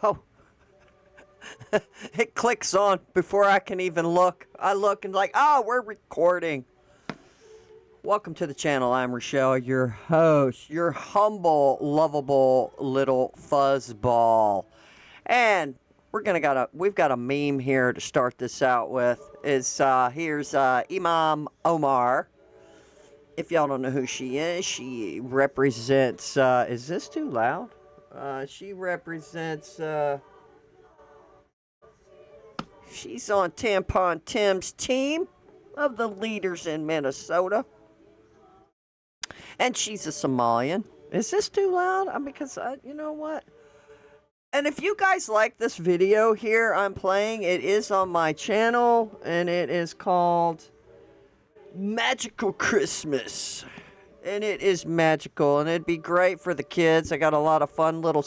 Oh, it clicks on before I can even look. I look and like, oh, we're recording. Welcome to the channel. I'm Rochelle, your host, your humble, lovable little fuzzball. And we've got a meme here to start this out with. Here's Imam Omar. If y'all don't know who she is, she represents. Is this too loud? She represents. She's on Tampon Tim's team of the leaders in Minnesota. And she's a Somalian. Is this too loud? Because, you know what? And if you guys like this video here I'm playing, it is on my channel, and it is called Magical Christmas. And it is magical, and it'd be great for the kids. I got a lot of fun little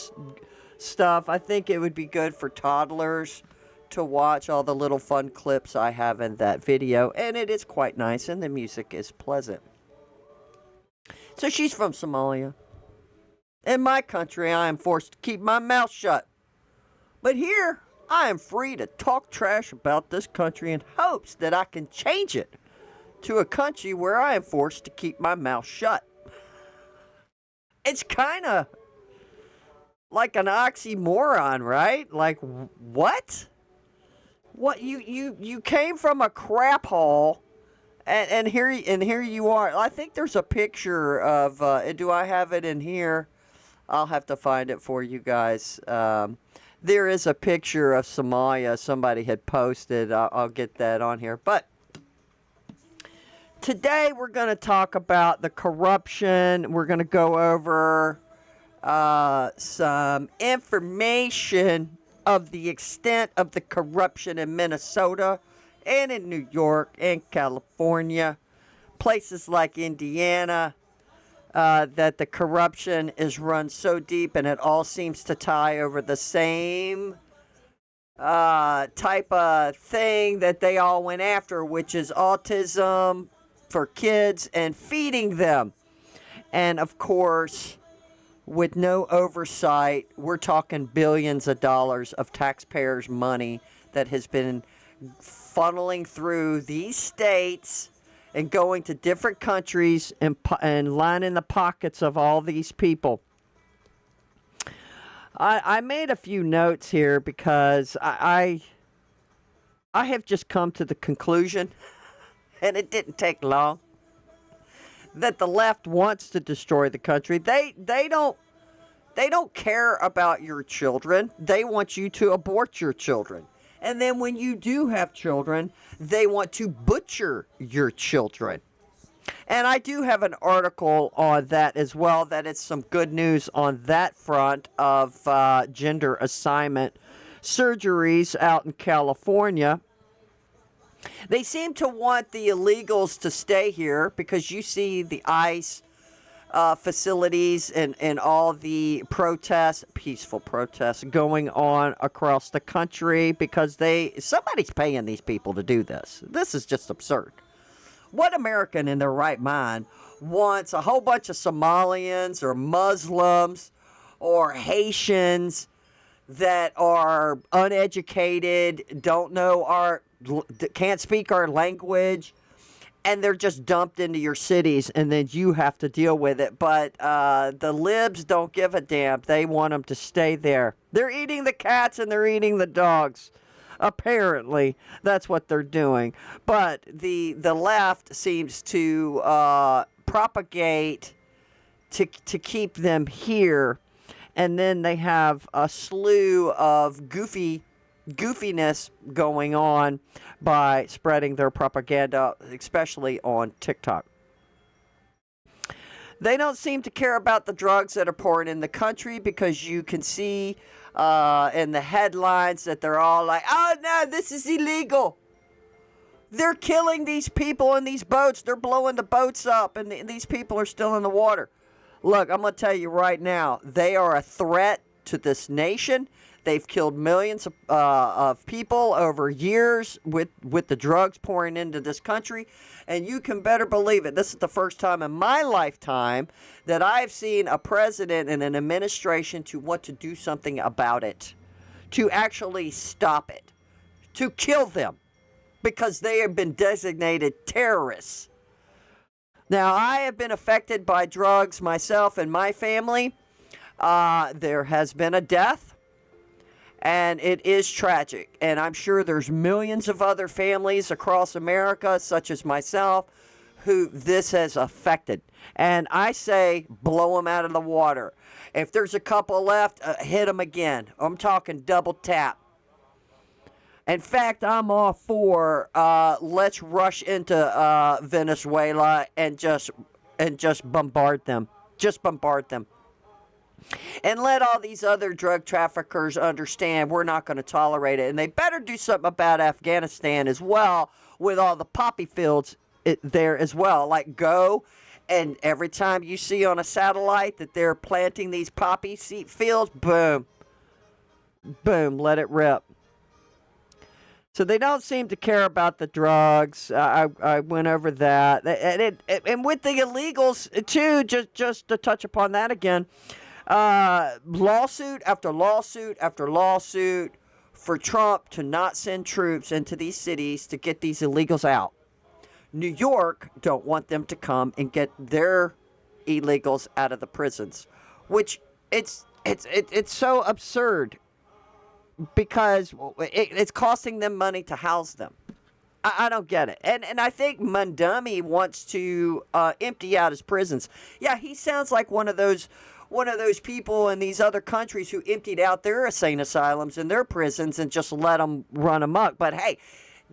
stuff. I think it would be good for toddlers to watch all the little fun clips I have in that video, and it is quite nice, and the music is pleasant. So she's from Somalia. In my country, I am forced to keep my mouth shut. But here, I am free to talk trash about this country in hopes that I can change it to a country where I am forced to keep my mouth shut. It's kind of like an oxymoron, right? Like, what? What, you came from a crap hole, and here you are. I think there's a picture of. Do I have it in here? I'll have to find it for you guys. There is a picture of Somalia somebody had posted. I'll get that on here. But today we're going to talk about the corruption. We're going to go over some information of the extent of the corruption in Minnesota and in New York and California, places like Indiana, that the corruption is run so deep and it all seems to tie over the same type of thing that they all went after, which is autism for kids and feeding them. And of course, with no oversight, we're talking billions of dollars of taxpayers' money that has been funneling through these states and going to different countries and lining the pockets of all these people. I made a few notes here because I have just come to the conclusion, and it didn't take long, that the left wants to destroy the country. They don't care about your children. They want you to abort your children. And then when you do have children, they want to butcher your children. And I do have an article on that as well, that is some good news on that front of gender assignment surgeries out in California. They seem to want the illegals to stay here because you see the ICE facilities and all the protests, peaceful protests going on across the country because somebody's paying these people to do this. This is just absurd. What American in their right mind wants a whole bunch of Somalians or Muslims or Haitians that are uneducated, can't speak our language, and they're just dumped into your cities, and then you have to deal with it. But the libs don't give a damn. They want them to stay there. They're eating the cats and they're eating the dogs. Apparently, that's what they're doing. But the left seems to propagate to keep them here, and then they have a slew of goofiness going on by spreading their propaganda, especially on TikTok. They don't seem to care about the drugs that are pouring in the country because you can see in the headlines that they're all like, oh no, this is illegal. They're killing these people in these boats. They're blowing the boats up, and these people are still in the water. Look, I'm going to tell you right now, they are a threat to this nation. They've killed millions of people over years with the drugs pouring into this country. And you can better believe it. This is the first time in my lifetime that I've seen a president and an administration to want to do something about it. to actually stop it, to kill them, because they have been designated terrorists. Now, I have been affected by drugs myself and my family. There has been a death, and it is tragic. And I'm sure there's millions of other families across America, such as myself, who this has affected. And I say, blow them out of the water. If there's a couple left, hit them again. I'm talking double tap. In fact, I'm all for let's rush into Venezuela and just bombard them. Just bombard them. And let all these other drug traffickers understand we're not going to tolerate it. And they better do something about Afghanistan as well, with all the poppy fields there as well. Like, go, and every time you see on a satellite that they're planting these poppy seed fields, boom, boom, let it rip. So they don't seem to care about the drugs. I went over that. And with the illegals, too, just to touch upon that again, lawsuit after lawsuit after lawsuit for Trump to not send troops into these cities to get these illegals out. New York don't want them to come and get their illegals out of the prisons, which it's so absurd, because it's costing them money to house them. I don't get it. And I think Mondumi wants to empty out his prisons. Yeah, he sounds like one of those people in these other countries who emptied out their insane asylums and their prisons and just let them run amok. But hey,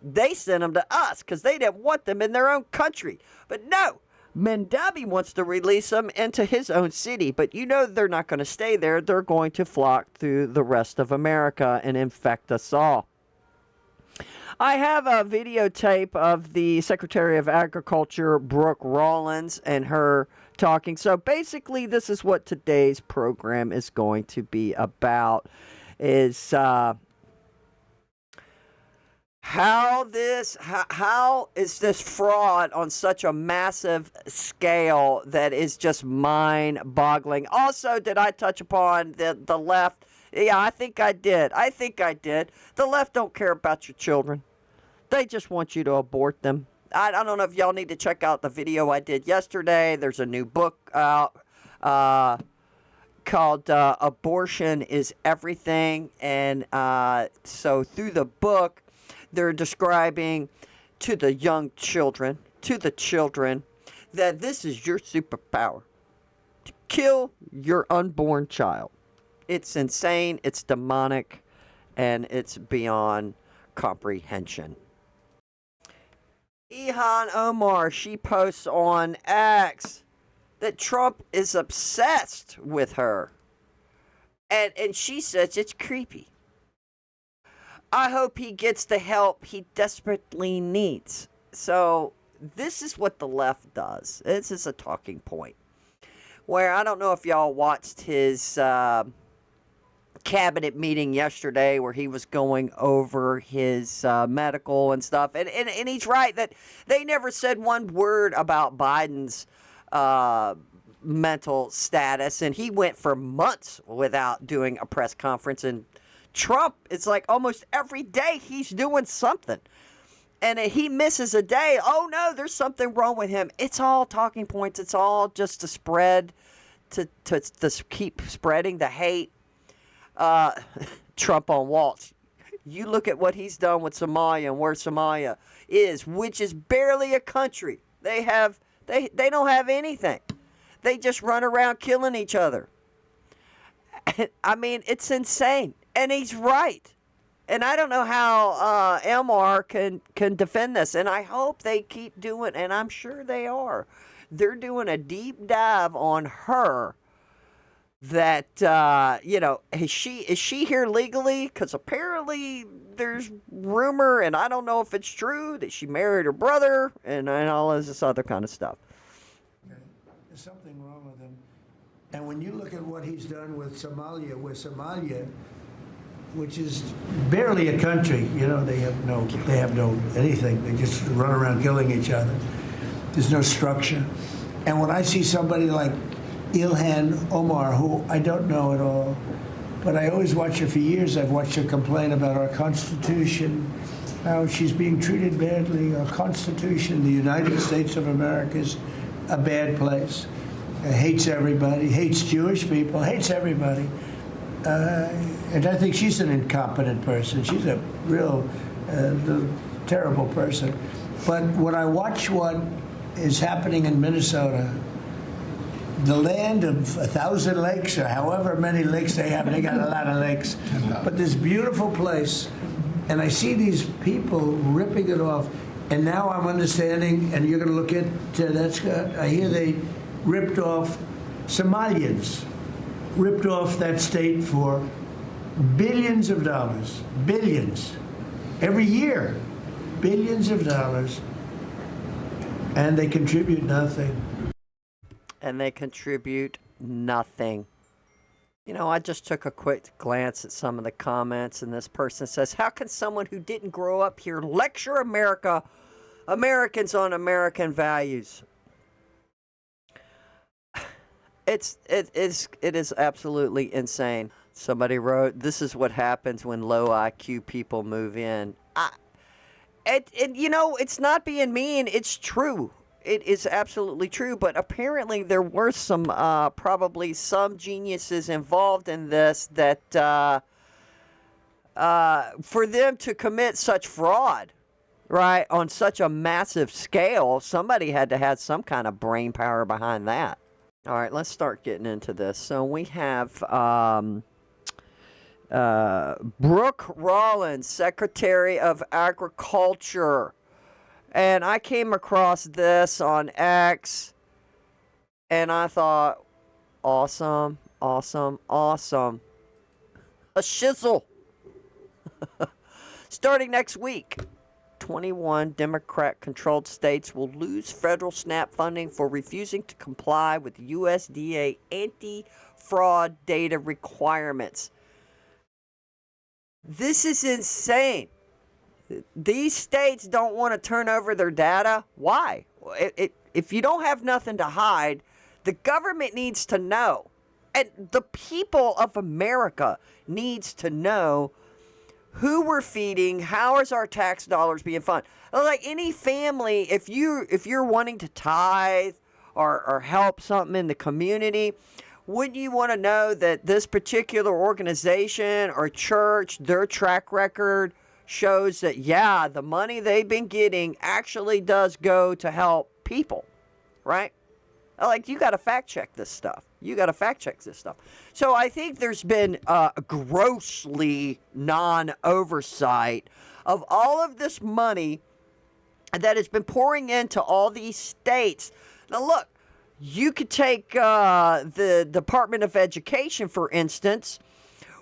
they sent them to us because they didn't want them in their own country. But no, Mondumi wants to release them into his own city. But you know they're not going to stay there. They're going to flock through the rest of America and infect us all. I have a videotape of the Secretary of Agriculture, Brooke Rollins, and her talking. So basically, this is what today's program is going to be about, is how is this fraud on such a massive scale that is just mind-boggling. Also, did I touch upon the left? Yeah, I think I did. The left don't care about your children. They just want you to abort them. I don't know if y'all need to check out the video I did yesterday. There's a new book out called Abortion is Everything. And so through the book, they're describing to the young children, that this is your superpower. To kill your unborn child. It's insane, it's demonic, and it's beyond comprehension. Ilhan Omar, she posts on X that Trump is obsessed with her. And she says it's creepy. I hope he gets the help he desperately needs. So this is what the left does. This is a talking point. Where I don't know if y'all watched his cabinet meeting yesterday where he was going over his medical and stuff. And he's right that they never said one word about Biden's mental status. And he went for months without doing a press conference. And Trump, it's like almost every day he's doing something. And he misses a day. Oh, no, there's something wrong with him. It's all talking points. It's all just to spread, to keep spreading the hate. Trump on Waltz. You look at what he's done with Somalia and where Somalia is, which is barely a country. They don't have anything. They just run around killing each other. I mean, it's insane. And he's right. And I don't know how MR can defend this. And I hope they keep doing, and I'm sure they are. They're doing a deep dive on her. That, is she here legally? Because apparently there's rumor, and I don't know if it's true, that she married her brother and all this other kind of stuff. Okay. There's something wrong with him. And when you look at what he's done with Somalia, which is barely a country, they have no anything. They just run around killing each other. There's no structure. And when I see somebody like Ilhan Omar, who I don't know at all, But I always watch her for years. I've watched her complain about our Constitution, how she's being treated badly. Our Constitution, the United States of America, is a bad place. Hates everybody, hates Jewish people, hates everybody. And I think she's an incompetent person. She's a real terrible person. But when I watch what is happening in Minnesota, the land of 1,000 lakes, or however many lakes they have, they got a lot of lakes, but this beautiful place, and I see these people ripping it off, and now I'm understanding, and you're going to look at that, Scott, I hear they ripped off Somalians, ripped off that state for billions of dollars, billions, every year, billions of dollars, and they contribute nothing. And they contribute nothing. You know, I just took a quick glance at some of the comments, and this person says, how can someone who didn't grow up here lecture Americans on American values? It is absolutely insane. Somebody wrote, this is what happens when low IQ people move in. You know, it's not being mean. It's true. It is absolutely true. But apparently there were some, probably some geniuses involved in this that, for them to commit such fraud, right, on such a massive scale, somebody had to have some kind of brain power behind that. All right, let's start getting into this. So we have Brooke Rollins, Secretary of Agriculture. And I came across this on X, and I thought, awesome, awesome, awesome. A shizzle. Starting next week, 21 Democrat-controlled states will lose federal SNAP funding for refusing to comply with USDA anti-fraud data requirements. This is insane. These states don't want to turn over their data. Why? If you don't have nothing to hide, the government needs to know. And the people of America needs to know who we're feeding, how is our tax dollars being funded. Like any family, if you're wanting to tithe or help something in the community, wouldn't you want to know that this particular organization or church, their track record shows that, yeah, the money they've been getting actually does go to help people, right? Like, you got to fact check this stuff. So I think there's been grossly non-oversight of all of this money that has been pouring into all these states. Now, look, you could take the Department of Education, for instance,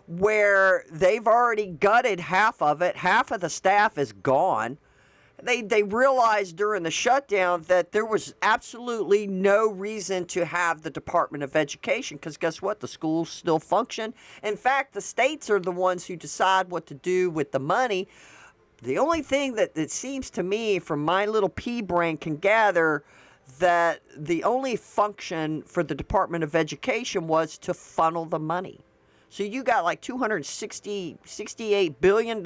where they've already gutted half of it. Half of the staff is gone. They realized during the shutdown that there was absolutely no reason to have the Department of Education, because guess what? The schools still function. In fact, the states are the ones who decide what to do with the money. The only thing that it seems to me, from my little pea brain, can gather, that the only function for the Department of Education was to funnel the money. So you got like $68 billion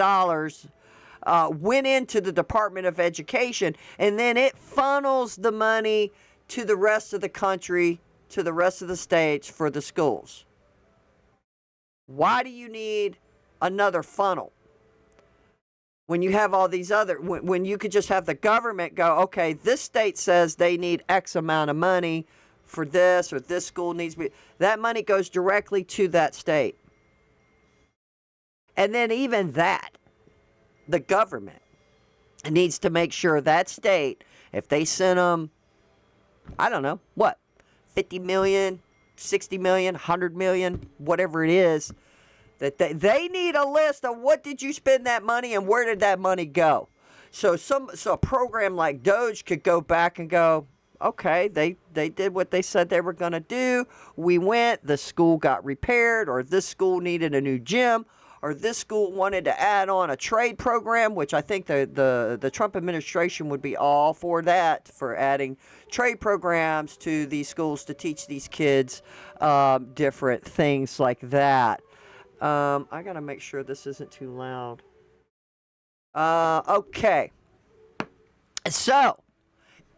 went into the Department of Education, and then it funnels the money to the rest of the country, to the rest of the states for the schools. Why do you need another funnel when you have all these other, when you could just have the government go, okay, this state says they need X amount of money for this, or this school needs to be, that money goes directly to that state. And then even that, the government needs to make sure that state, if they send them, I don't know, what, 50 million, 60 million, 100 million, whatever it is, that they need a list of what did you spend that money and where did that money go. So a program like Doge could go back and go, okay, they did what they said they were going to do. We went, the school got repaired, or this school needed a new gym, or this school wanted to add on a trade program, which I think the Trump administration would be all for that, for adding trade programs to these schools to teach these kids different things like that. I gotta make sure this isn't too loud. Okay. So,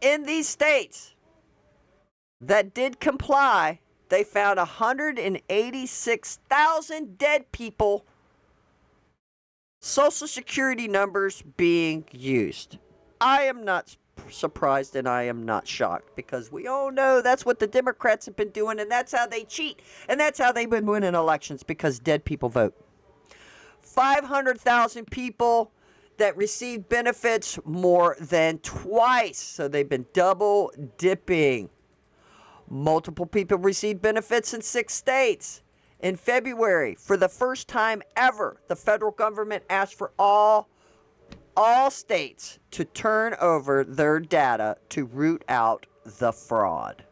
in these states that did comply, they found 186,000 dead people, Social Security numbers being used. I am not surprised and I am not shocked, because we all know that's what the Democrats have been doing, and that's how they cheat, and that's how they've been winning elections, because dead people vote. 500,000 people that received benefits more than twice, so they've been double dipping. Multiple people received benefits in 6 states. In February, for the first time ever, the federal government asked for all states to turn over their data to root out the fraud.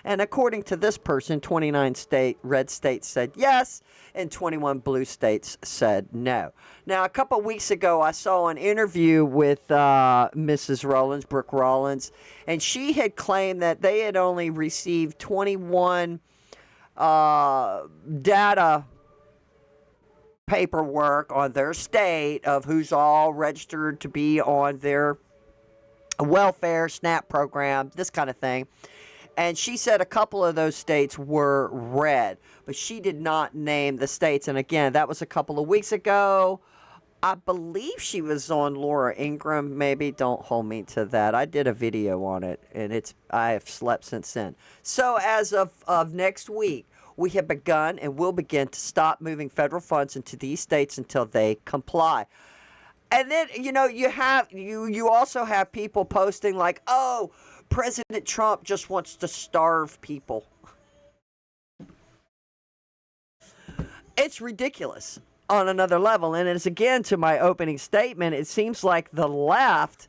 And according to this person, 29 red states said yes, and 21 blue states said no. Now, a couple weeks ago, I saw an interview with Mrs. Rollins, Brooke Rollins, and she had claimed that they had only received 21 data paperwork on their state of who's all registered to be on their welfare, SNAP program, this kind of thing. And she said a couple of those states were red, but she did not name the states. And again, that was a couple of weeks ago. I believe she was on Laura Ingraham, maybe. Don't hold me to that. I did a video on it, and I have slept since then. So as of next week, we have begun and will begin to stop moving federal funds into these states until they comply. And then, you also have people posting like, oh, President Trump just wants to starve people. It's ridiculous on another level. And it's, again, to my opening statement, it seems like the left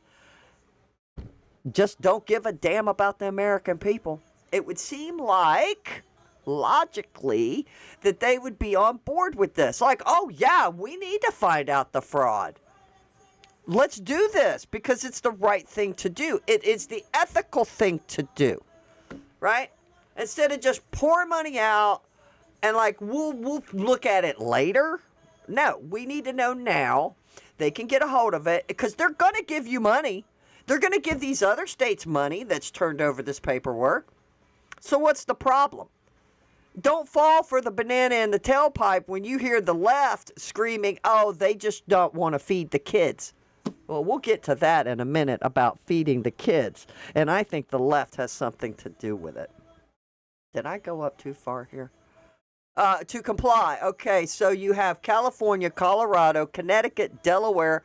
just don't give a damn about the American people. It would seem like, logically, that they would be on board with this. Like, oh, yeah, we need to find out the fraud. Let's do this because it's the right thing to do. It is the ethical thing to do, right? Instead of just pouring money out and like, we'll look at it later. No, we need to know now. They can get a hold of it because they're going to give you money. They're going to give these other states money that's turned over this paperwork. So what's the problem? Don't fall for the banana in the tailpipe when you hear the left screaming, oh, they just don't want to feed the kids. Well, we'll get to that in a minute about feeding the kids. And I think the left has something to do with it. Did I go up too far here? To comply. Okay, so you have California, Colorado, Connecticut, Delaware,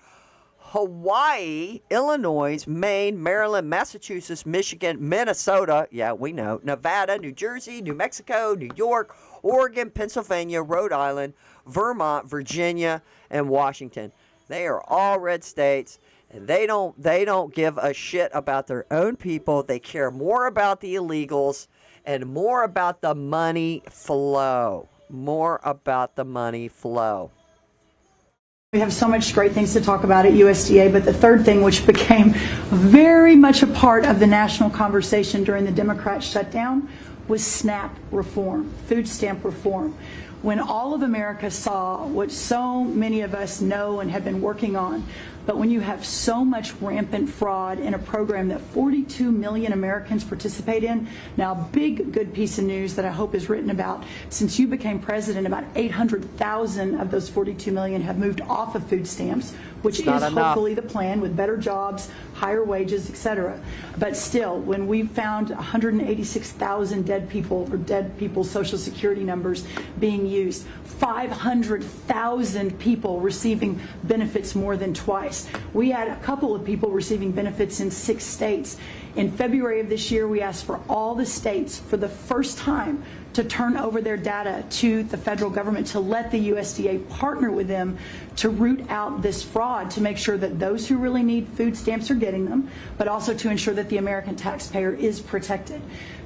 Hawaii, Illinois, Maine, Maryland, Massachusetts, Michigan, Minnesota, yeah, we know, Nevada, New Jersey, New Mexico, New York, Oregon, Pennsylvania, Rhode Island, Vermont, Virginia, and Washington. They are all red states, and they don't give a shit about their own people. They care more about the illegals and more about the money flow. More about the money flow. We have so much great things to talk about at USDA, but the third thing, which became very much a part of the national conversation during the Democrat shutdown, was SNAP reform, food stamp reform. When all of America saw what so many of us know and have been working on, but when you have so much rampant fraud in a program that 42 million Americans participate in, now big good piece of news that I hope is written about. Since you became president, about 800,000 of those 42 million have moved off of food stamps, which is hopefully the plan with better jobs, higher wages, etc. But still, when we found 186,000 dead people's Social Security numbers being used, 500,000 people receiving benefits more than twice. We had a couple of people receiving benefits in 6 states. In February of this year, we asked for all the states for the first time to turn over their data to the federal government, to let the USDA partner with them to root out this fraud, to make sure that those who really need food stamps are getting them, but also to ensure that the American taxpayer is protected.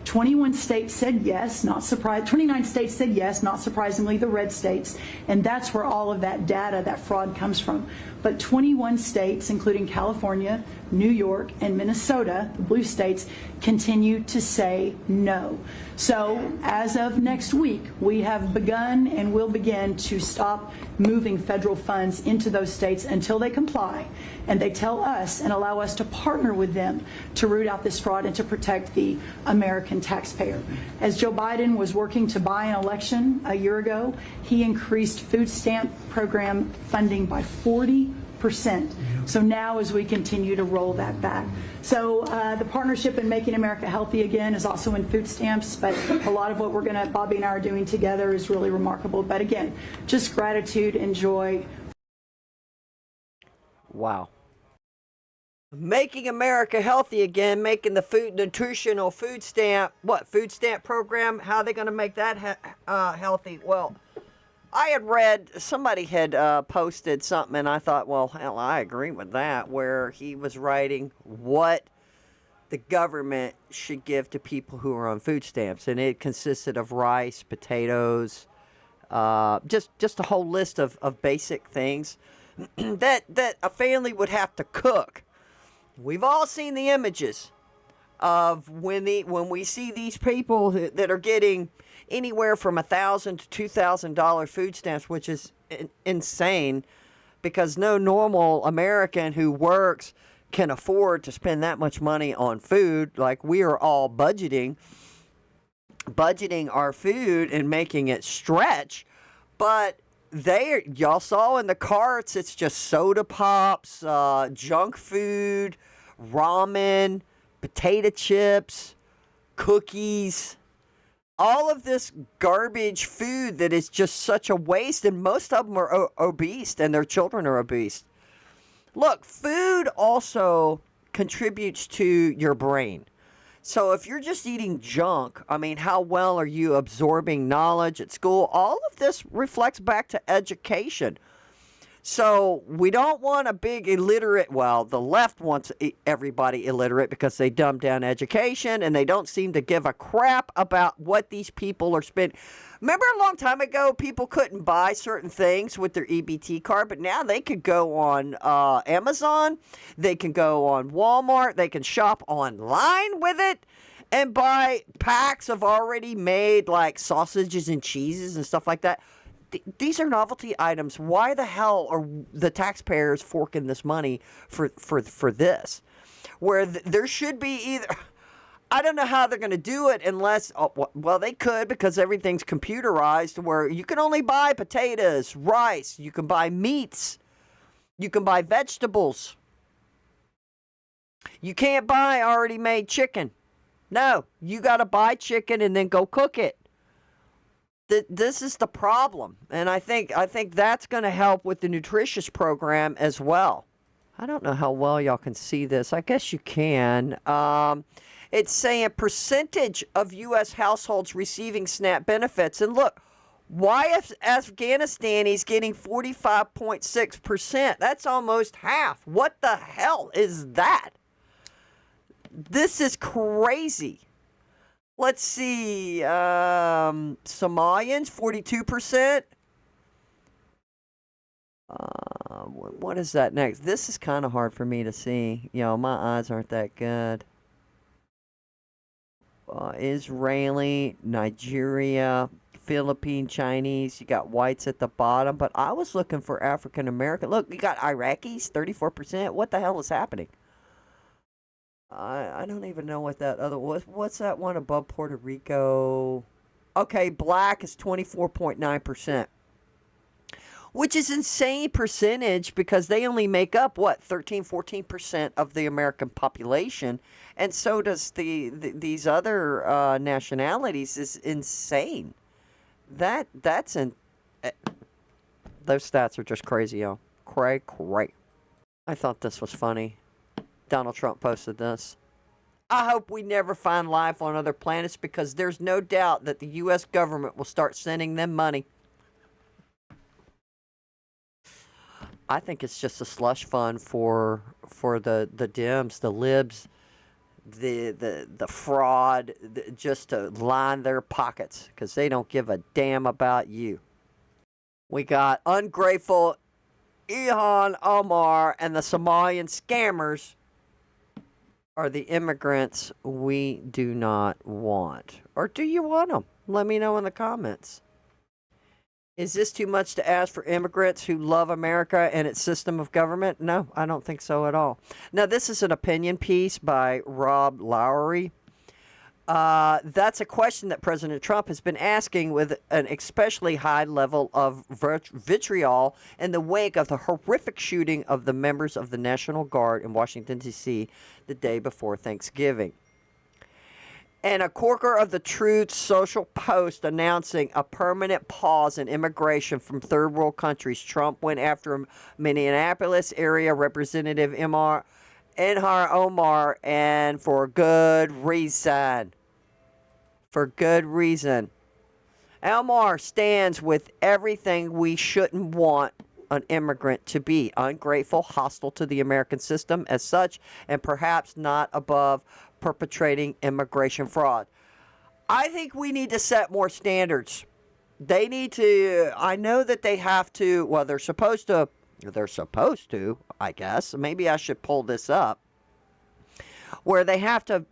21 states said yes, not surprised. 29 states said yes, not surprisingly, the red states. And that's where all of that data, that fraud comes from. But 21 states, including California, New York, and Minnesota, the blue states, continue to say no. So as of next week, we have begun and will begin to stop moving federal funds into those states until they comply and they tell us and allow us to partner with them to root out this fraud and to protect the American taxpayer. As Joe Biden was working to buy an election a year ago, he increased food stamp program funding by 40%. So now as we continue to roll that back. So the partnership in Making America Healthy Again is also in food stamps, but a lot of what Bobby and I are doing together is really remarkable. But again, just gratitude and joy. Wow. Making America Healthy Again, making the nutritional food stamp program, how are they going to make that healthy? Well, I had read, somebody had posted something, and I thought, well, hell, I agree with that, where he was writing what the government should give to people who are on food stamps. And it consisted of rice, potatoes, just a whole list of basic things that a family would have to cook. We've all seen the images of when we see these people that are getting anywhere from $1,000 to $2,000 food stamps, which is insane, because no normal American who works can afford to spend that much money on food. Like, we are all budgeting our food and making it stretch, but y'all saw in the carts, it's just soda pops, junk food, ramen, potato chips, cookies, all of this garbage food that is just such a waste, and most of them are obese, and their children are obese. Look, food also contributes to your brain. So if you're just eating junk, I mean, how well are you absorbing knowledge at school? All of this reflects back to education. So we don't want a big illiterate, well, the left wants everybody illiterate because they dumb down education and they don't seem to give a crap about what these people are spending. Remember a long time ago, people couldn't buy certain things with their EBT card, but now they could go on Amazon, they can go on Walmart, they can shop online with it and buy packs of already made like sausages and cheeses and stuff like that. These are novelty items. Why the hell are the taxpayers forking this money for this? Where there should be either... I don't know how they're going to do it unless... well, they could, because everything's computerized, where you can only buy potatoes, rice, you can buy meats, you can buy vegetables. You can't buy already made chicken. No, you got to buy chicken and then go cook it. This is the problem, and I think that's going to help with the nutritious program as well. I don't know how well y'all can see this. I guess you can. It's saying percentage of U.S. households receiving SNAP benefits, and look, why is Afghanistanis getting 45.6%? That's almost half. What the hell is that? This is crazy. Let's see, Somalians, 42%. What is that next? This is kind of hard for me to see. You know, my eyes aren't that good. Israeli, Nigeria, Philippine, Chinese. You got whites at the bottom, but I was looking for African American. Look, you got Iraqis, 34%. What the hell is happening? I don't even know what that other was. What's that one above Puerto Rico? Okay, black is 24.9%, which is insane percentage because they only make up, 13-14% of the American population, and so does these other nationalities. Is insane. Those stats are just crazy, y'all. Cray. I thought this was funny. Donald Trump posted this. I hope we never find life on other planets because there's no doubt that the U.S. government will start sending them money. I think it's just a slush fund for the Dems, the libs, the fraud, just to line their pockets because they don't give a damn about you. We got ungrateful Ilhan Omar and the Somalian scammers are the immigrants we do not want. Or do you want them? Let me know in the comments. Is this too much to ask for immigrants who love America and its system of government? No, I don't think so at all. Now, this is an opinion piece by Rob Lowry. That's a question that President Trump has been asking with an especially high level of vitriol in the wake of the horrific shooting of the members of the National Guard in Washington, D.C. the day before Thanksgiving. And a corker of the Truth Social post announcing a permanent pause in immigration from third world countries, Trump went after Minneapolis area Representative Ilhan Omar, and for good reason. For good reason. Omar stands with everything we shouldn't want an immigrant to be: ungrateful, hostile to the American system as such, and perhaps not above perpetrating immigration fraud. I think we need to set more standards. They need to, I know that they have to, well, they're supposed to, I guess. Maybe I should pull this up. Where they have to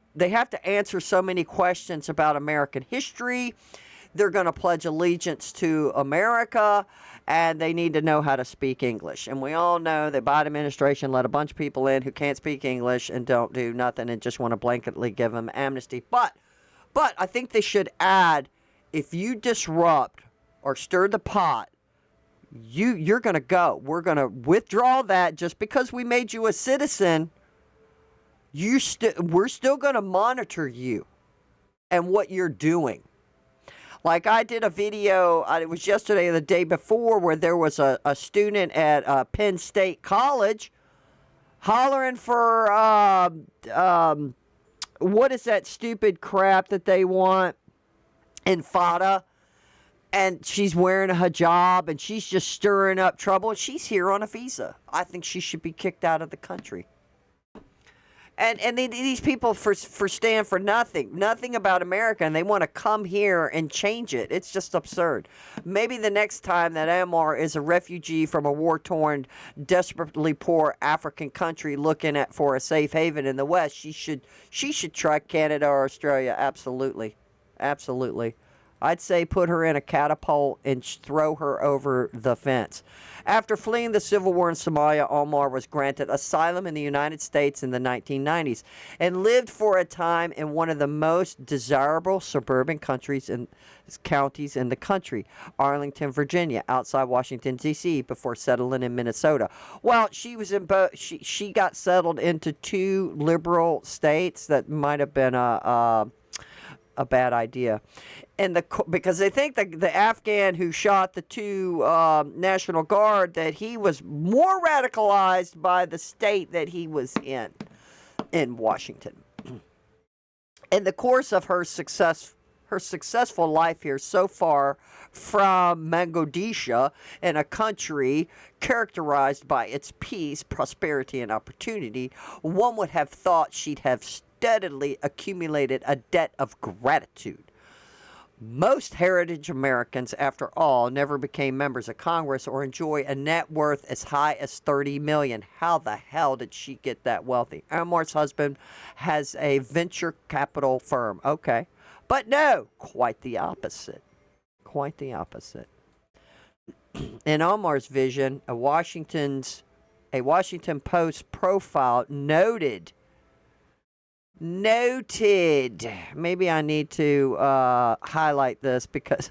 answer so many questions about American history. They're going to pledge allegiance to America, and they need to know how to speak English. And we all know the Biden administration let a bunch of people in who can't speak English and don't do nothing and just want to blanketly give them amnesty. But I think they should add, if you disrupt or stir the pot, you're going to go. We're going to withdraw that just because we made you a citizen. We're still going to monitor you and what you're doing. Like I did a video, it was yesterday or the day before, where there was a student at Penn State College hollering for, what is that stupid crap that they want? Infada. And she's wearing a hijab and she's just stirring up trouble. And she's here on a visa. I think she should be kicked out of the country. And these people for stand for nothing about America, and they want to come here and change it. It's just absurd. Maybe the next time that Omar is a refugee from a war-torn, desperately poor African country looking for a safe haven in the West, she should try Canada or Australia. Absolutely, absolutely. I'd say put her in a catapult and throw her over the fence. After fleeing the civil war in Somalia, Omar was granted asylum in the United States in the 1990s and lived for a time in one of the most desirable suburban counties in the country, Arlington, Virginia, outside Washington, D.C., before settling in Minnesota. Well, she was in both. She got settled into two liberal states. That might have been a bad idea. Because they think the Afghan who shot the two National Guard, that he was more radicalized by the state that he was in Washington. In the course of her successful life here so far from Mogadishu, in a country characterized by its peace, prosperity, and opportunity, one would have thought she'd have steadily accumulated a debt of gratitude. Most heritage Americans, after all, never became members of Congress or enjoy a net worth as high as $30 million. How the hell did she get that wealthy? Omar's husband has a venture capital firm. Okay. But no, quite the opposite. Quite the opposite. In Omar's vision, a Washington Post profile noted, maybe I need to highlight this because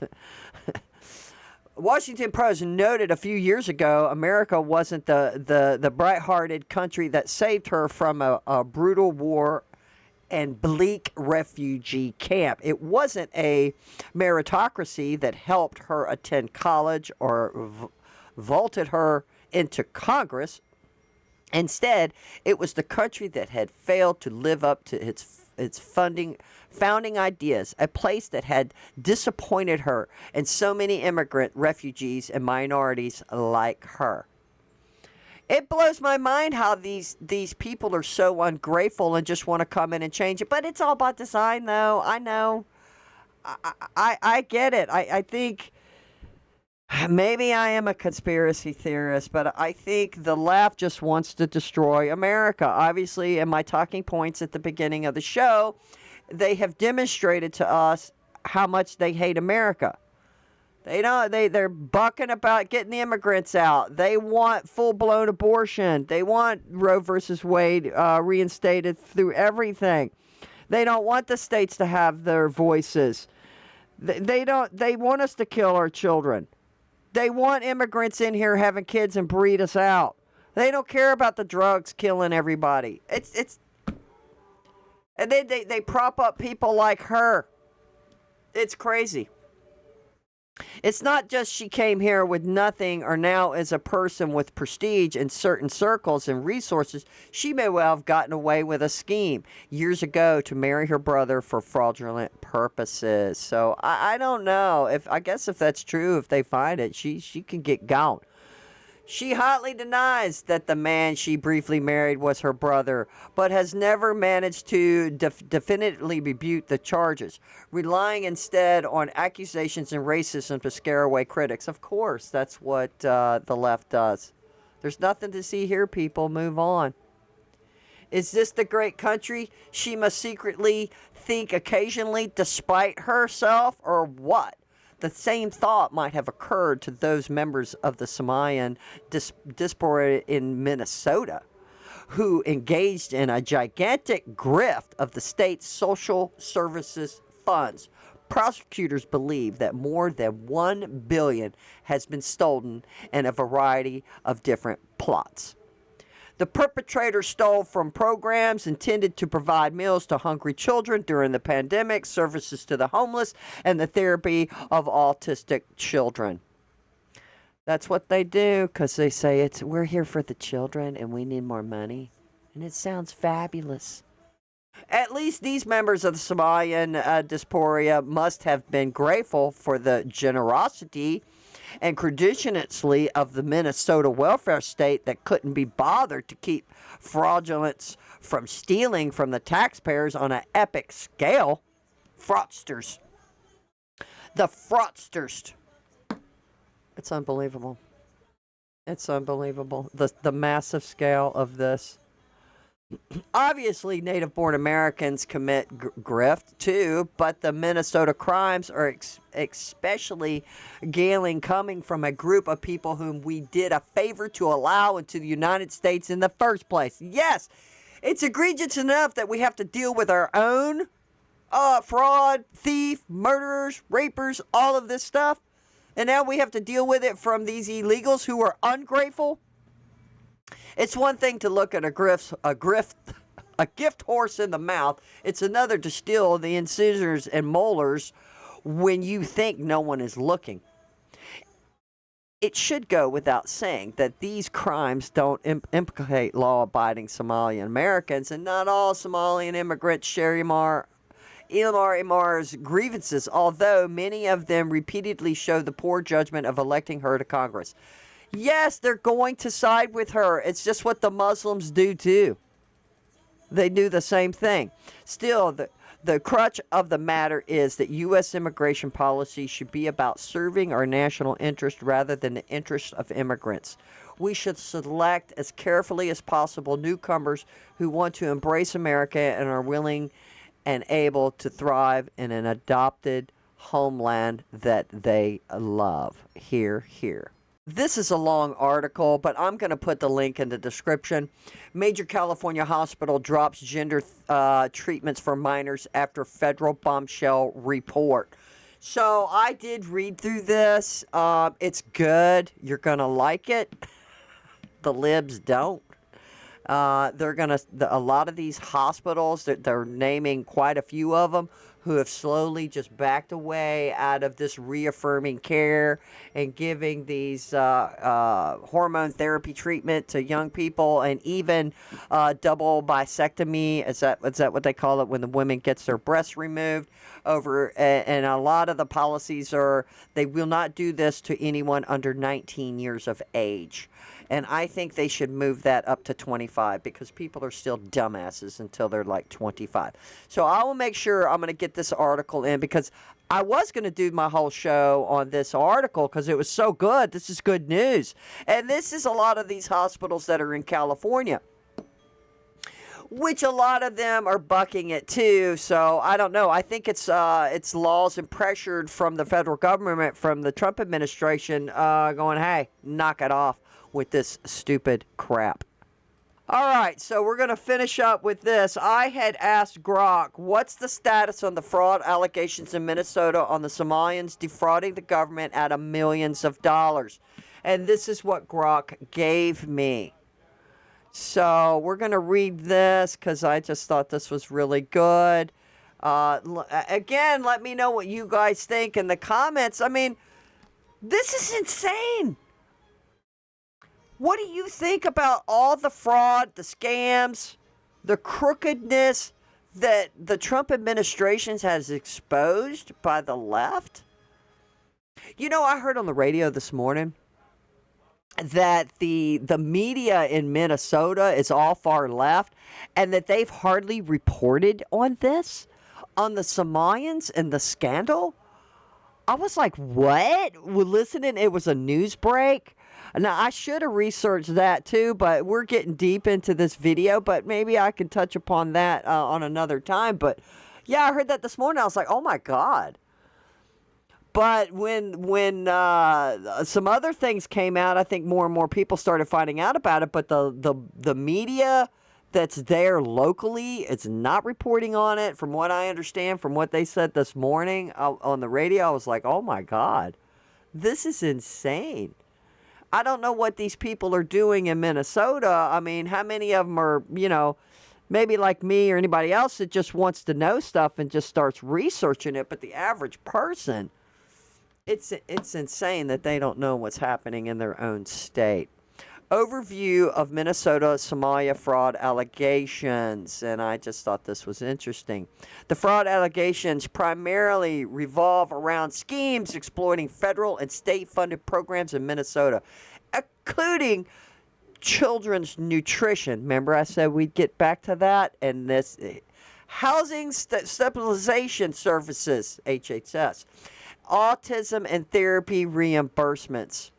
Washington Post noted a few years ago America wasn't the bright-hearted country that saved her from a brutal war and bleak refugee camp. It wasn't a meritocracy that helped her attend college or vaulted her into Congress. Instead, it was the country that had failed to live up to its founding ideas, a place that had disappointed her and so many immigrant refugees and minorities like her. It blows my mind how these people are so ungrateful and just want to come in and change it. But it's all about design, though. I know. I get it. I think maybe I am a conspiracy theorist, but I think the left just wants to destroy America. Obviously, in my talking points at the beginning of the show, they have demonstrated to us how much they hate America. They're bucking about getting the immigrants out. They want full-blown abortion. They want Roe versus Wade reinstated through everything. They don't want the states to have their voices. They want us to kill our children. They want immigrants in here having kids and breed us out. They don't care about the drugs killing everybody. And then they prop up people like her. It's crazy. It's not just she came here with nothing or now is a person with prestige in certain circles and resources. She may well have gotten away with a scheme years ago to marry her brother for fraudulent purposes. So I don't know. I guess if that's true, if they find it, she can get gone. She hotly denies that the man she briefly married was her brother, but has never managed to definitively rebuke the charges, relying instead on accusations and racism to scare away critics. Of course, that's what the left does. There's nothing to see here, people. Move on. Is this the great country she must secretly think occasionally despite herself, or what? The same thought might have occurred to those members of the Samoan diaspora in Minnesota who engaged in a gigantic grift of the state's social services funds. Prosecutors believe that more than $1 billion has been stolen in a variety of different plots. The perpetrator stole from programs intended to provide meals to hungry children during the pandemic, services to the homeless, and the therapy of autistic children. That's what they do because they say we're here for the children and we need more money. And it sounds fabulous. At least these members of the Samoan diaspora must have been grateful for the generosity and credulity of the Minnesota welfare state that couldn't be bothered to keep fraudulence from stealing from the taxpayers on an epic scale. Fraudsters. The fraudsters. It's unbelievable. It's unbelievable. The massive scale of this. Obviously, native-born Americans commit grift too, but the Minnesota crimes are especially galling coming from a group of people whom we did a favor to allow into the United States in the first place. Yes, it's egregious enough that we have to deal with our own fraud, thief, murderers, rapers, all of this stuff, and now we have to deal with it from these illegals who are ungrateful. It's one thing to look at a gift horse in the mouth. It's another to steal the incisors and molars when you think no one is looking. It should go without saying that these crimes don't implicate law-abiding Somalian Americans, and not all Somalian immigrants share Ilmar Imar's grievances, although many of them repeatedly show the poor judgment of electing her to Congress. Yes, they're going to side with her. It's just what the Muslims do too. They do the same thing. Still, the crutch of the matter is that U.S. immigration policy should be about serving our national interest rather than the interest of immigrants. We should select as carefully as possible newcomers who want to embrace America and are willing and able to thrive in an adopted homeland that they love. Hear, hear. This is a long article, but I'm going to put the link in the description. Major California hospital drops gender treatments for minors after federal bombshell report. So I did read through this. It's good. You're going to like it. The libs don't. A lot of these hospitals, they're naming quite a few of them, who have slowly just backed away out of this reaffirming care and giving these hormone therapy treatment to young people, and even double bisectomy. Is that what they call it when the woman gets their breasts removed? And a lot of the policies are they will not do this to anyone under 19 years of age. And I think they should move that up to 25 because people are still dumbasses until they're like 25. So I will make sure I'm going to get this article in because I was going to do my whole show on this article because it was so good. This is good news. And this is a lot of these hospitals that are in California, which a lot of them are bucking it too. So I don't know. I think it's laws and pressured from the federal government, from the Trump administration, going, hey, knock it off with this stupid crap. All right, so we're going to finish up with this. I had asked Grok, what's the status on the fraud allegations in Minnesota on the Somalians defrauding the government out of millions of dollars? And this is what Grok gave me. So we're going to read this because I just thought this was really good. Again, let me know what you guys think in the comments. I mean, this is insane. What do you think about all the fraud, the scams, the crookedness that the Trump administration has exposed by the left? You know, I heard on the radio this morning that the media in Minnesota is all far left and that they've hardly reported on this, on the Somalians and the scandal. I was like, what? Well, listening, it was a news break. Now, I should have researched that too, but we're getting deep into this video, but maybe I can touch upon that on another time. But yeah, I heard that this morning. I was like, oh my God. But when some other things came out, I think more and more people started finding out about it. But the media that's there locally is not reporting on it. From what I understand, from what they said this morning on the radio, I was like, oh my God, this is insane. I don't know what these people are doing in Minnesota. I mean, how many of them are, maybe like me or anybody else that just wants to know stuff and just starts researching it. But the average person, it's insane that they don't know what's happening in their own state. Overview of Minnesota Somalia fraud allegations, and I just thought this was interesting. The fraud allegations primarily revolve around schemes exploiting federal and state-funded programs in Minnesota, including children's nutrition. Remember I said we'd get back to that? And this housing stabilization services, HHS, autism and therapy reimbursements.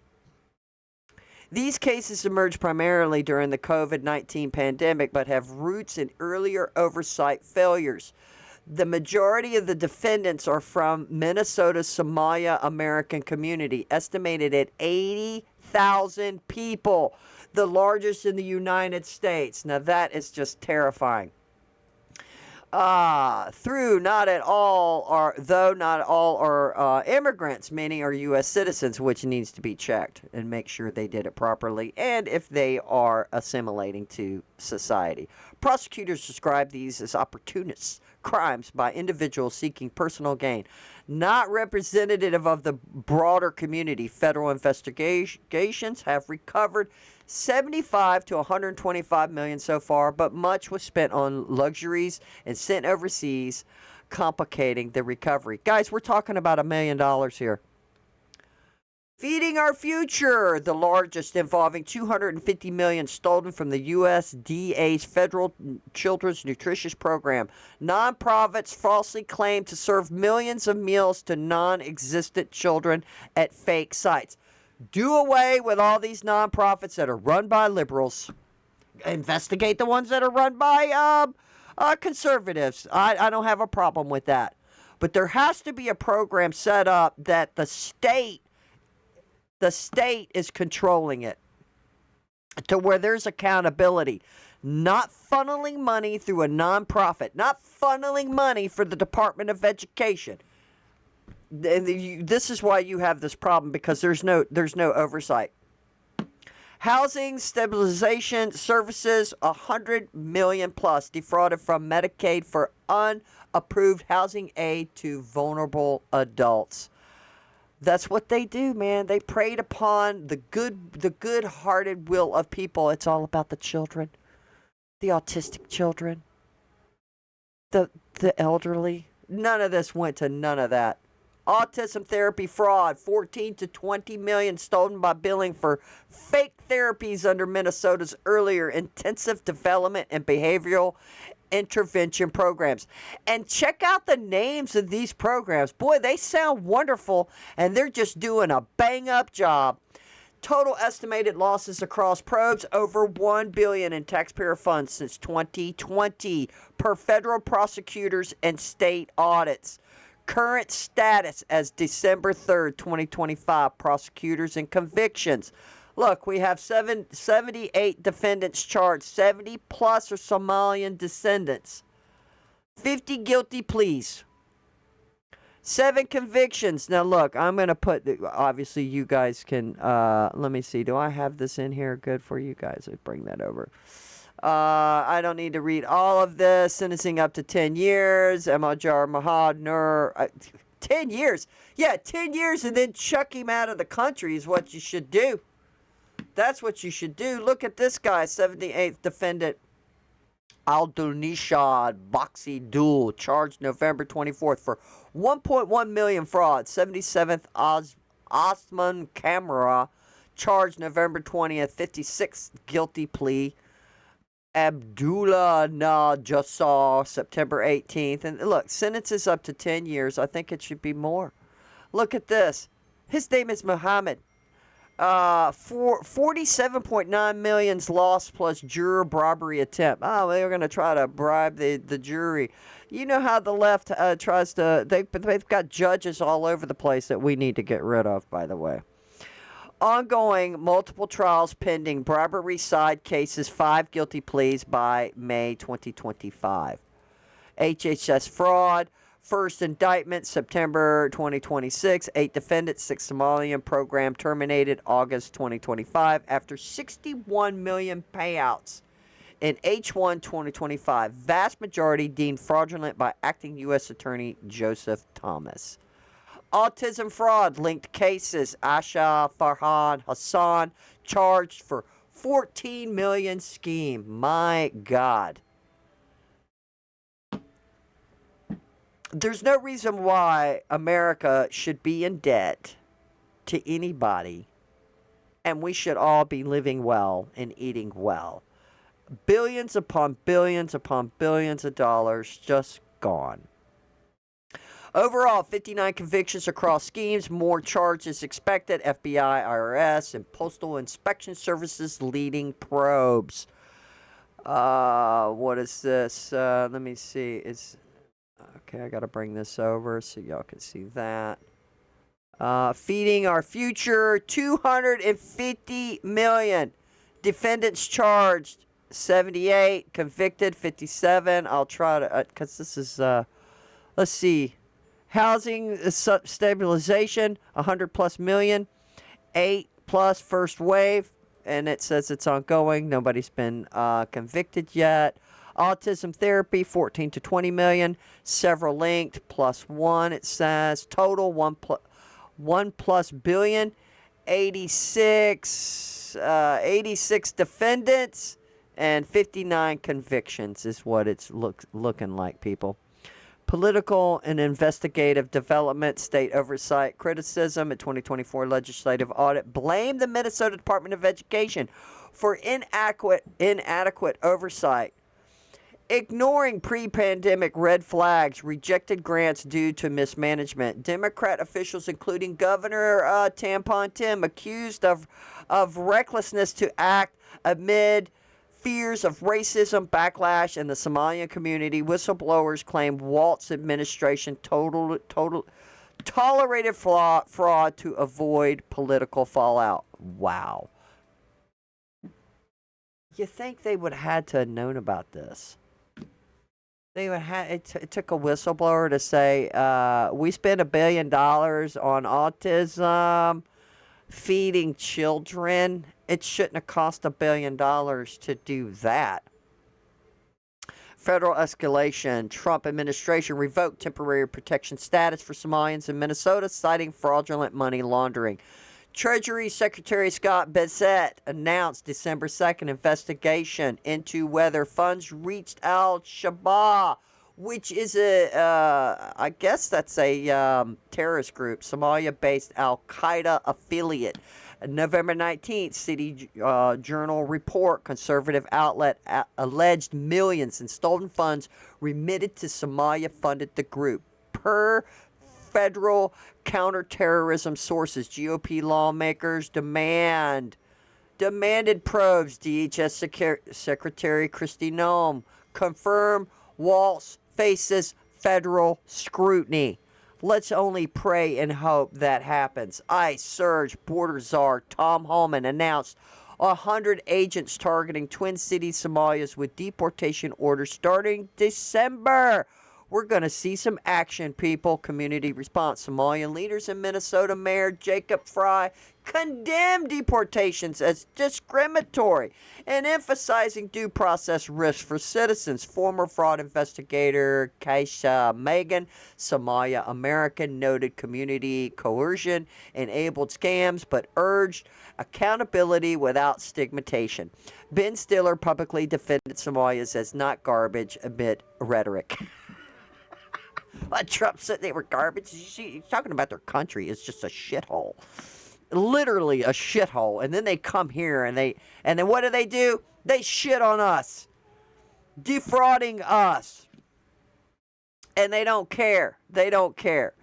These cases emerged primarily during the COVID-19 pandemic, but have roots in earlier oversight failures. The majority of the defendants are from Minnesota's Somalia American community, estimated at 80,000 people, the largest in the United States. Now that is just terrifying. Though not all are immigrants, many are U.S. citizens, which needs to be checked and make sure they did it properly, and if they are assimilating to society. Prosecutors describe these as opportunist crimes by individuals seeking personal gain, not representative of the broader community. Federal investigations have recovered 75 to 125 million so far, but much was spent on luxuries and sent overseas, complicating the recovery. Guys, we're talking about $1 million here. Feeding Our Future, the largest, involving $250 million stolen from the USDA's Federal Children's Nutritious Program. Nonprofits falsely claim to serve millions of meals to non-existent children at fake sites. Do away with all these nonprofits that are run by liberals. Investigate the ones that are run by conservatives. I don't have a problem with that. But there has to be a program set up that the state is controlling it to where there's accountability. Not funneling money through a nonprofit. Not funneling money for the Department of Education. This is why you have this problem, because there's no oversight. Housing stabilization services, 100 million plus defrauded from Medicaid for unapproved housing aid to vulnerable adults. That's what they do, man. They preyed upon the good-hearted will of people. It's all about the children, the autistic children, the elderly. None of this went to none of that. Autism therapy fraud, 14 to 20 million stolen by billing for fake therapies under Minnesota's earlier intensive development and behavioral intervention programs. And check out the names of these programs. Boy, they sound wonderful, and they're just doing a bang-up job. Total estimated losses across probes, over $1 billion in taxpayer funds since 2020 per federal prosecutors and state audits. Current status as December 3rd, 2025, prosecutors and convictions. Look, we have 78 defendants charged, 70 plus are Somalian descendants, 50 guilty pleas, 7 convictions. Now, look, I'm going to put, obviously, you guys can, let me see, do I have this in here good for you guys? Let's bring that over. I don't need to read all of this. Sentencing up to 10 years. Emajar Mahad Nur. 10 years. Yeah, 10 years and then chuck him out of the country is what you should do. That's what you should do. Look at this guy, 78th defendant. Abdulnishad Boxy Dul, charged November 24th for 1.1 million fraud. 77th Osman Kamara, charged November 20th, 56th guilty plea. Abdullah Najassar, September 18th. And look, sentences up to 10 years. I think it should be more. Look at this. His name is Muhammad. 47.9 million's lost plus juror bribery attempt. Oh, they were going to try to bribe the jury. You know how the left tries to, they've got judges all over the place that we need to get rid of, by the way. Ongoing multiple trials pending bribery side cases, 5 guilty pleas by May 2025. HHS fraud, first indictment September 2026. 8 defendants, 6 Somalian program terminated August 2025 after 61 million payouts in H1 2025. Vast majority deemed fraudulent by acting U.S. Attorney Joseph Thomas. Autism fraud linked cases. Asha Farhan Hassan charged for 14 million scheme. My God. There's no reason why America should be in debt to anybody, and we should all be living well and eating well. Billions upon billions upon billions of dollars just gone. Overall, 59 convictions across schemes, more charges expected. FBI, IRS, and Postal Inspection Services leading probes. What is this? Let me see. Okay, I got to bring this over so y'all can see that. Feeding our future, 250 million. Defendants charged, 78. Convicted, 57. I'll try to, because this is, let's see. Housing stabilization, 100 plus million, 8 plus first wave, and it says it's ongoing. Nobody's been convicted yet. Autism therapy, 14 to 20 million, several linked, plus 1, it says. Total 1 plus billion, 86 defendants, and 59 convictions is what it's looking like, people. Political and investigative development, state oversight, criticism at 2024 legislative audit. Blame the Minnesota Department of Education for inadequate oversight. Ignoring pre-pandemic red flags, rejected grants due to mismanagement. Democrat officials, including Governor Tampon Tim, accused of recklessness to act amid fears of racism, backlash in the Somalian community. Whistleblowers claim Walt's administration tolerated fraud to avoid political fallout. Wow. You think they would have had to have known about this? They would have, it took a whistleblower to say, we spent $1 billion on autism, feeding children. It shouldn't have cost $1 billion to do that. Federal escalation. Trump administration revoked temporary protection status for Somalians in Minnesota, citing fraudulent money laundering. Treasury Secretary Scott Bessent announced December 2nd investigation into whether funds reached Al-Shabaab, which is I guess that's a terrorist group, Somalia-based Al-Qaeda affiliate. November 19th, City Journal report, conservative outlet alleged millions in stolen funds remitted to Somalia funded the group. Per federal counterterrorism sources, GOP lawmakers demanded probes. DHS Secretary Kristi Noem confirmed Waltz faces federal scrutiny. Let's only pray and hope that happens. ICE surge border czar Tom Homan announced 100 agents targeting Twin Cities, Somalia with deportation orders starting December. We're going to see some action, people. Community response. Somalian leaders in Minnesota Mayor Jacob Fry condemned deportations as discriminatory and emphasizing due process risks for citizens. Former fraud investigator Kaisha Megan, Somalia American, noted community coercion enabled scams but urged accountability without stigmatization. Ben Stiller publicly defended Somalia as not garbage amid rhetoric. Trump said they were garbage. He's talking about their country. It's just a shithole. Literally a shithole. And then they come here and then what do? They shit on us. Defrauding us. And they don't care. They don't care.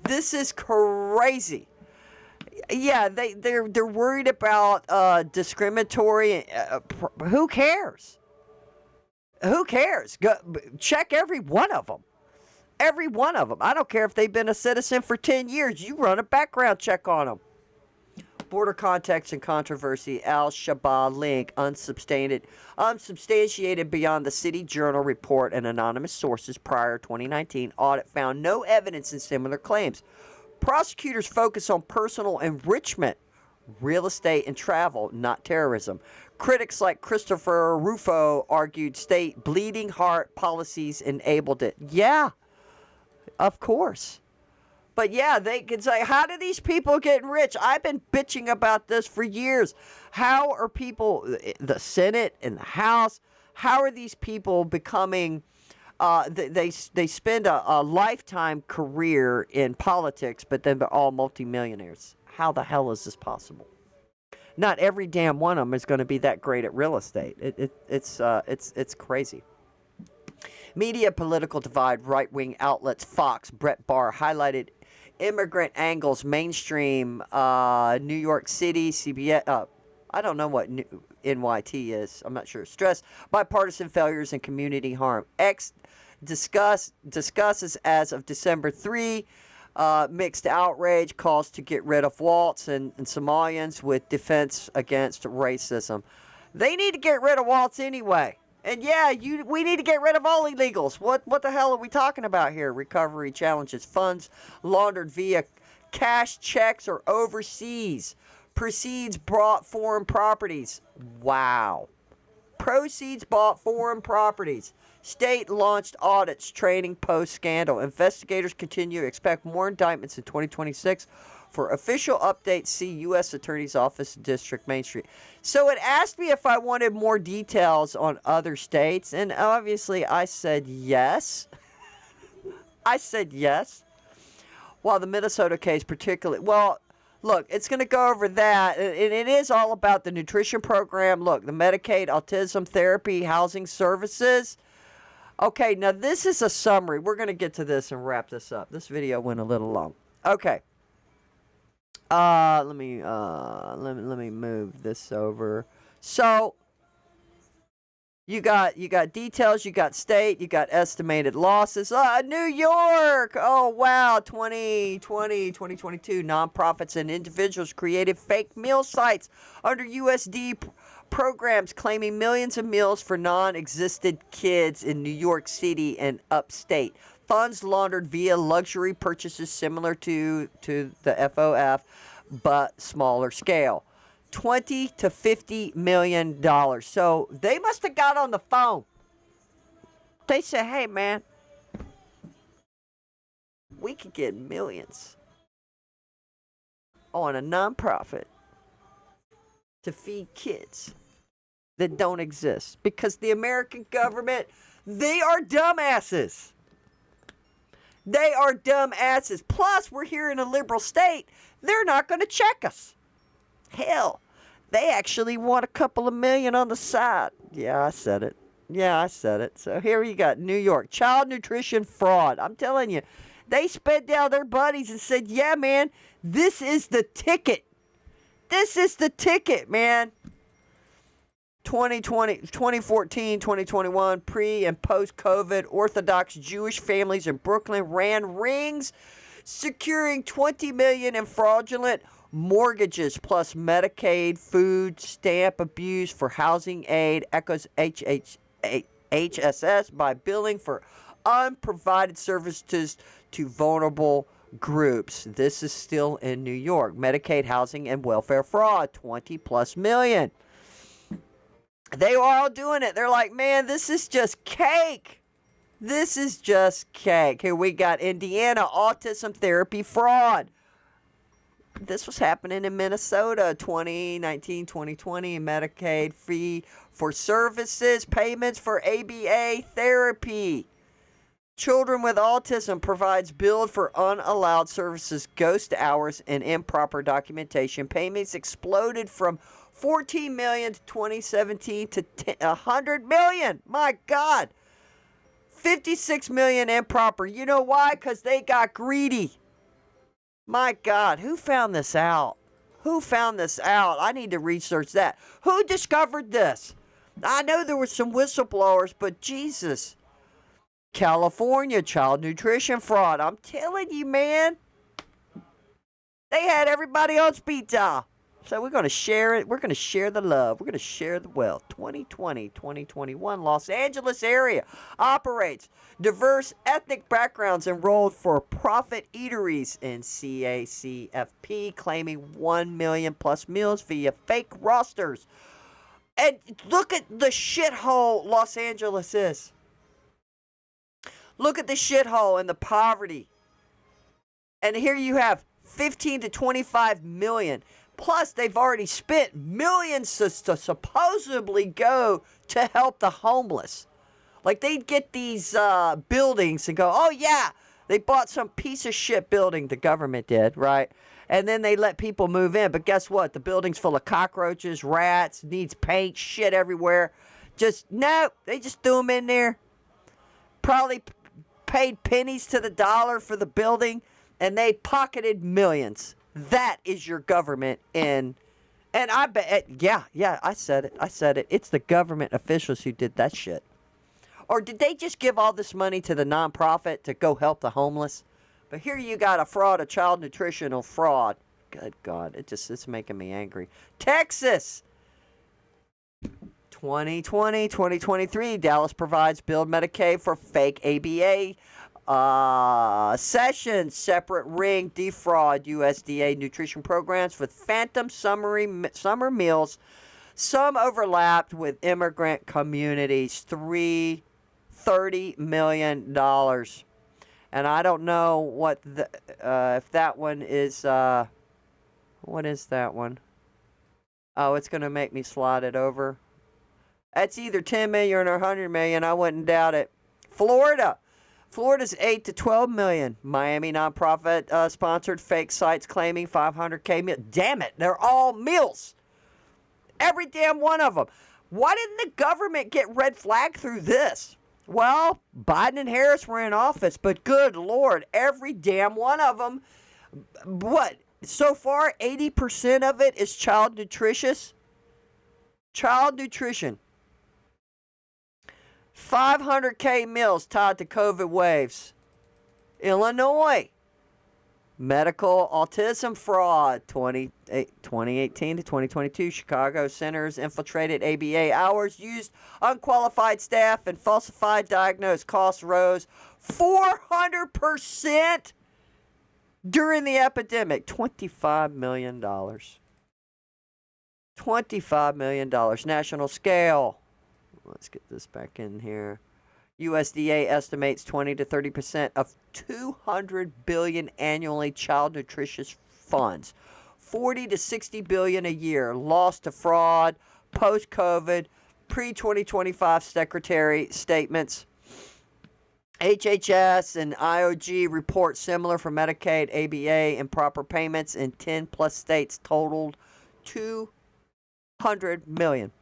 This is crazy. Yeah, they're worried about discriminatory. Who cares? Who cares? Check every one of them. Every one of them. I don't care if they've been a citizen for 10 years. You run a background check on them. Border context and controversy. Al-Shabaab link unsubstantiated beyond the City Journal report and anonymous sources. Prior 2019 audit found no evidence in similar claims. Prosecutors focus on personal enrichment, real estate and travel, not terrorism. Critics like Christopher Rufo argued state bleeding heart policies enabled it. Yeah. Of course. But yeah, they can say, how do these people get rich? I've been bitching about this for years. How are people, the Senate and the House, how are these people becoming, they spend a lifetime career in politics, but then they're all multimillionaires. How the hell is this possible? Not every damn one of them is going to be that great at real estate. It's crazy. Media political divide. Right-wing outlets Fox, Brett Barr highlighted immigrant angles. Mainstream New York City, CBS. I don't know what NYT is. I'm not sure. Stress bipartisan failures and community harm. X discusses as of December 3. Mixed outrage, calls to get rid of Waltz and Somalians with defense against racism. They need to get rid of Waltz anyway. And yeah, we need to get rid of all illegals. What the hell are we talking about here? Recovery challenges funds laundered via cash checks or overseas. Proceeds bought foreign properties. Wow. Proceeds bought foreign properties. State launched audits training post-scandal. Investigators continue to expect more indictments in 2026. For official updates, see U.S. Attorney's Office, District, Main Street. So it asked me if I wanted more details on other states, and obviously I said yes. I said yes. While the Minnesota case particularly, well, look, it's going to go over that, and it is all about the nutrition program. Look, the Medicaid, autism therapy, housing services. Okay, now this is a summary. We're going to get to this and wrap this up. This video went a little long. Okay. Let me move this over. So you got details, you got state, you got estimated losses. New York. Oh wow, 2022 nonprofits and individuals created fake meal sites under USD programs claiming millions of meals for non-existent kids in New York City and upstate. Funds laundered via luxury purchases similar to the FOF but smaller scale. $20 to $50 million. So they must have got on the phone. They said, hey, man, we could get millions on a nonprofit to feed kids that don't exist. Because the American government, they are dumbasses. They are dumbasses. Plus, we're here in a liberal state. They're not going to check us. Hell, they actually want a couple of million on the side. Yeah, I said it. So here you got New York. Child nutrition fraud. I'm telling you, they sped down their buddies and said, yeah, man, this is the ticket. This is the ticket, man. 2014, 2021, pre and post-COVID, Orthodox Jewish families in Brooklyn ran rings, securing $20 million in fraudulent mortgages, plus Medicaid, food stamp abuse for housing aid, echoes HSS by billing for unprovided services to vulnerable groups. This is still in New York. Medicaid, housing, and welfare fraud, 20 plus million. They were all doing it. They're like, man, this is just cake. This is just cake. Here we got Indiana, autism therapy fraud. This was happening in Minnesota, 2019, 2020, Medicaid fee for services, payments for ABA therapy. Children with autism provides billed for unallowed services, ghost hours, and improper documentation. Payments exploded from 14 million to 2017 to 100 million. My God. 56 million improper. You know why? Because they got greedy. My God. Who found this out? I need to research that. Who discovered this? I know there were some whistleblowers, but Jesus. California child nutrition fraud. I'm telling you, man. They had everybody on speed dial. So we're going to share it. We're going to share the love. We're going to share the wealth. 2020, 2021, Los Angeles area operates diverse ethnic backgrounds enrolled for profit eateries in CACFP, claiming 1 million plus meals via fake rosters. And look at the shithole Los Angeles is. Look at the shithole and the poverty. And here you have 15 to 25 million. Plus, they've already spent millions to supposedly go to help the homeless. Like, they'd get these buildings and go, oh, yeah, they bought some piece of shit building, the government did, right? And then they let people move in. But guess what? The building's full of cockroaches, rats, needs paint, shit everywhere. No, they just threw them in there. Probably paid pennies to the dollar for the building, and they pocketed millions. That is your government and I bet, yeah, I said it. It's the government officials who did that shit. Or did they just give all this money to the nonprofit to go help the homeless? But here you got a child nutritional fraud. Good God, it's making me angry. Texas, 2020, 2023, Dallas provides billed Medicaid for fake ABA sessions, separate ring defraud USDA nutrition programs with phantom summer meals. Some overlapped with immigrant communities. $30 million. And I don't know what if that one is. What is that one? Oh, it's going to make me slide it over. That's either 10 million or 100 million. I wouldn't doubt it. Florida's 8 to 12 million. Miami nonprofit sponsored fake sites claiming 500K meal. Damn it, they're all meals. Every damn one of them. Why didn't the government get red flagged through this? Well, Biden and Harris were in office, but good Lord, every damn one of them. What? So far, 80% of it is child nutritious. Child nutrition. 500K meals tied to COVID waves. Illinois. Medical autism fraud. 2018 to 2022. Chicago centers infiltrated ABA hours, used unqualified staff, and falsified diagnosed. Costs rose 400%. during the epidemic. $25 million. $25 million. National scale. Let's get this back in here. USDA estimates 20 to 30% of 200 billion annually child nutritious funds. 40 to 60 billion a year lost to fraud, post-COVID, pre-2025 secretary statements. HHS and IOG report similar for Medicaid, ABA, improper payments in 10 plus states totaled 200 million.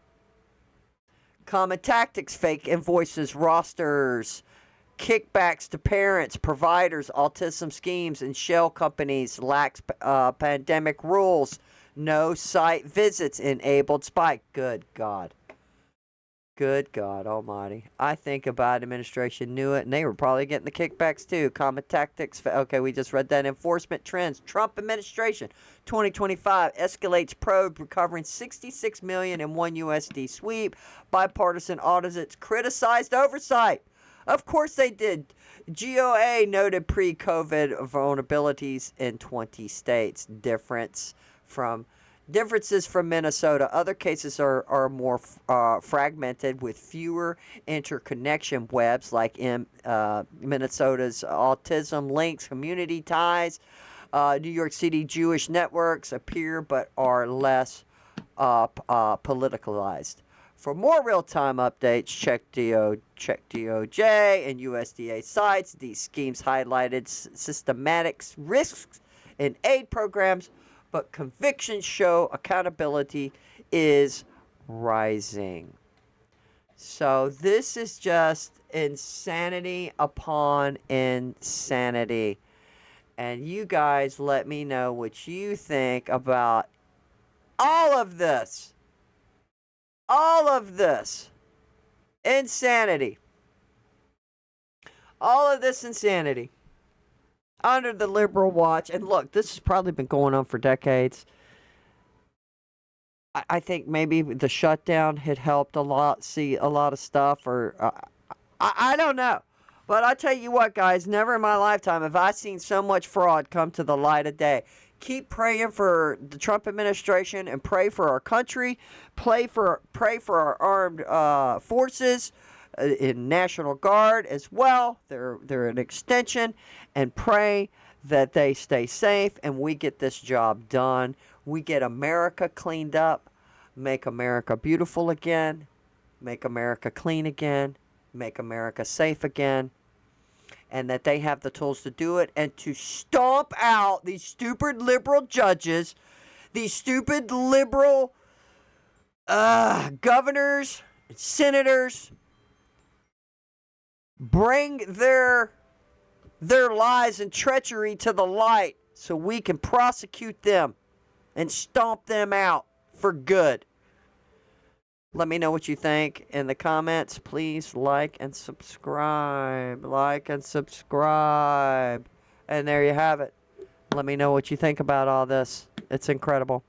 Common tactics, fake invoices, rosters, kickbacks to parents, providers, autism schemes, and shell companies, lax pandemic rules, no site visits, enabled spike. Good God. Good God almighty. I think a Biden administration knew it, and they were probably getting the kickbacks too. Common tactics. Okay, we just read that. Enforcement trends. Trump administration 2025 escalates probe, recovering $66 million in one USD sweep. Bipartisan audits criticized oversight. Of course they did. GOA noted pre-COVID vulnerabilities in 20 states. Differences from Minnesota. Other cases are more fragmented with fewer interconnection webs, like in Minnesota's autism links, community ties. New York City Jewish networks appear but are less politicalized. For more real-time updates, check DOJ and USDA sites. These schemes highlighted systematic risks in aid programs, but convictions show accountability is rising. So this is just insanity upon insanity. And you guys let me know what you think about all of this. All of this insanity. All of this insanity. Under the liberal watch. And look, this has probably been going on for decades. I think maybe the shutdown had helped a lot, see a lot of stuff, or I don't know. But I tell you what, guys, never in my lifetime have I seen so much fraud come to the light of day. Keep praying for the Trump administration and pray for our country. Pray for our armed forces in National Guard as well. They're an extension. And pray that they stay safe and we get this job done. We get America cleaned up, make America beautiful again, make America clean again, make America safe again, and that they have the tools to do it, and to stomp out these stupid liberal judges, these stupid liberal governors and senators. Bring their lies and treachery to the light so we can prosecute them and stomp them out for good. Let me know what you think in the comments. Please like and subscribe. Like and subscribe. And there you have it. Let me know what you think about all this. It's incredible.